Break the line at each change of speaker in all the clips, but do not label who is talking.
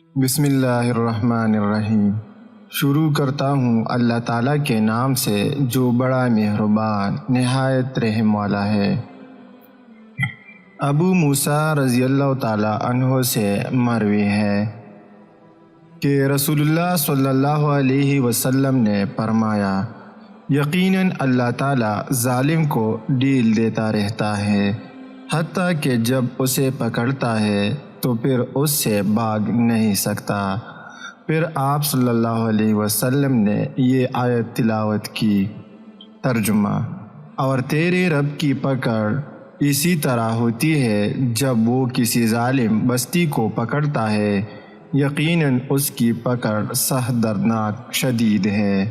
بسم اللہ الرحمن الرحیم۔ شروع کرتا ہوں اللہ تعالیٰ کے نام سے جو بڑا مہربان نہایت رحم والا ہے۔ ابو موسیٰ رضی اللہ تعالیٰ عنہ سے مروی ہے کہ رسول اللہ صلی اللہ علیہ وسلم نے فرمایا، یقیناً اللہ تعالیٰ ظالم کو ڈیل دیتا رہتا ہے حتیٰ کہ جب اسے پکڑتا ہے تو پھر اس سے بھاگ نہیں سکتا۔ پھر آپ صلی اللہ علیہ وسلم نے یہ آیت تلاوت کی۔ ترجمہ: اور تیرے رب کی پکڑ اسی طرح ہوتی ہے جب وہ کسی ظالم بستی کو پکڑتا ہے، یقیناً اس کی پکڑ سخت دردناک شدید ہے۔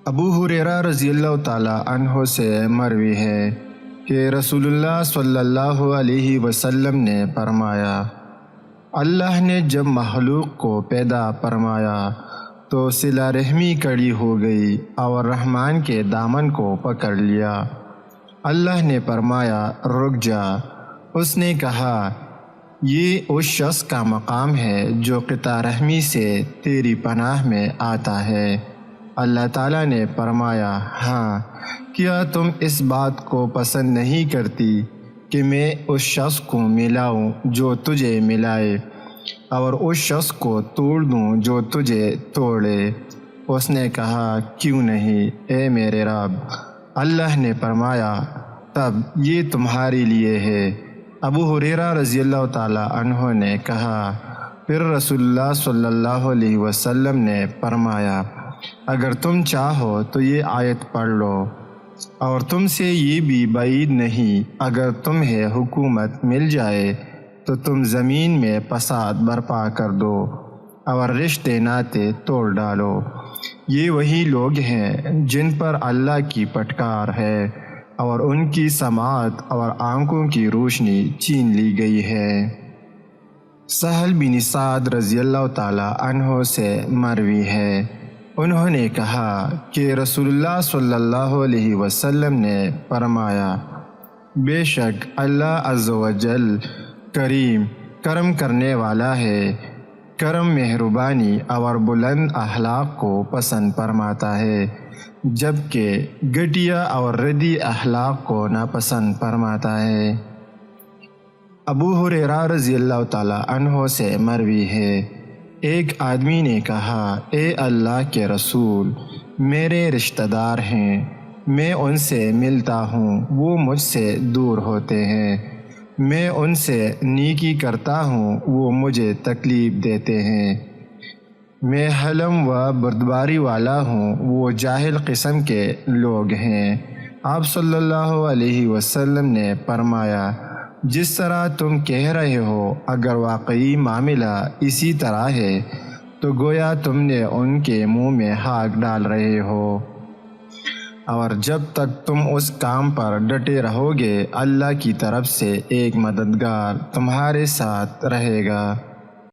ابو ہریرہ رضی اللہ تعالیٰ عنہ سے مروی ہے کہ رسول اللہ صلی اللہ علیہ وسلم نے فرمایا، اللہ نے جب مخلوق کو پیدا فرمایا تو صلہ رحمی کڑی ہو گئی اور رحمان کے دامن کو پکڑ لیا۔ اللہ نے فرمایا، رک جا۔ اس نے کہا، یہ اس شخص کا مقام ہے جو قطع رحمی سے تیری پناہ میں آتا ہے۔ اللہ تعالیٰ نے فرمایا، ہاں، کیا تم اس بات کو پسند نہیں کرتی کہ میں اس شخص کو ملاؤں جو تجھے ملائے اور اس شخص کو توڑ دوں جو تجھے توڑے؟ اس نے کہا، کیوں نہیں اے میرے رب؟ اللہ نے فرمایا، تب یہ تمہارے لیے ہے۔ ابو ہریرہ رضی اللہ تعالیٰ عنہ نے کہا، پھر رسول اللہ صلی اللہ علیہ وسلم نے فرمایا، اگر تم چاہو تو یہ آیت پڑھ لو، اور تم سے یہ بھی بعید نہیں، اگر تمہیں حکومت مل جائے تو تم زمین میں فساد برپا کر دو اور رشتے ناطے توڑ ڈالو۔ یہ وہی لوگ ہیں جن پر اللہ کی پھٹکار ہے اور ان کی سماعت اور آنکھوں کی روشنی چھین لی گئی ہے۔ سہل بن سعد رضی اللہ تعالیٰ عنہ سے مروی ہے، انہوں نے کہا کہ رسول اللہ صلی اللہ علیہ وسلم نے فرمایا، بے شک اللہ عز و جل کرم کرنے والا ہے، کرم مہربانی اور بلند اخلاق کو پسند فرماتا ہے، جبکہ گھٹیا اور ردی اخلاق کو ناپسند فرماتا ہے۔ ابو ہریرہ رضی اللہ تعالیٰ عنہ سے مروی ہے، ایک آدمی نے کہا، اے اللہ کے رسول، میرے رشتہ دار ہیں، میں ان سے ملتا ہوں، وہ مجھ سے دور ہوتے ہیں، میں ان سے نیکی کرتا ہوں، وہ مجھے تکلیف دیتے ہیں، میں حلم و بردباری والا ہوں، وہ جاہل قسم کے لوگ ہیں۔ آپ صلی اللہ علیہ وسلم نے فرمایا، جس طرح تم کہہ رہے ہو اگر واقعی معاملہ اسی طرح ہے تو گویا تم نے ان کے منہ میں ہاک ڈال رہے ہو، اور جب تک تم اس کام پر ڈٹے رہو گے اللہ کی طرف سے ایک مددگار تمہارے ساتھ رہے گا۔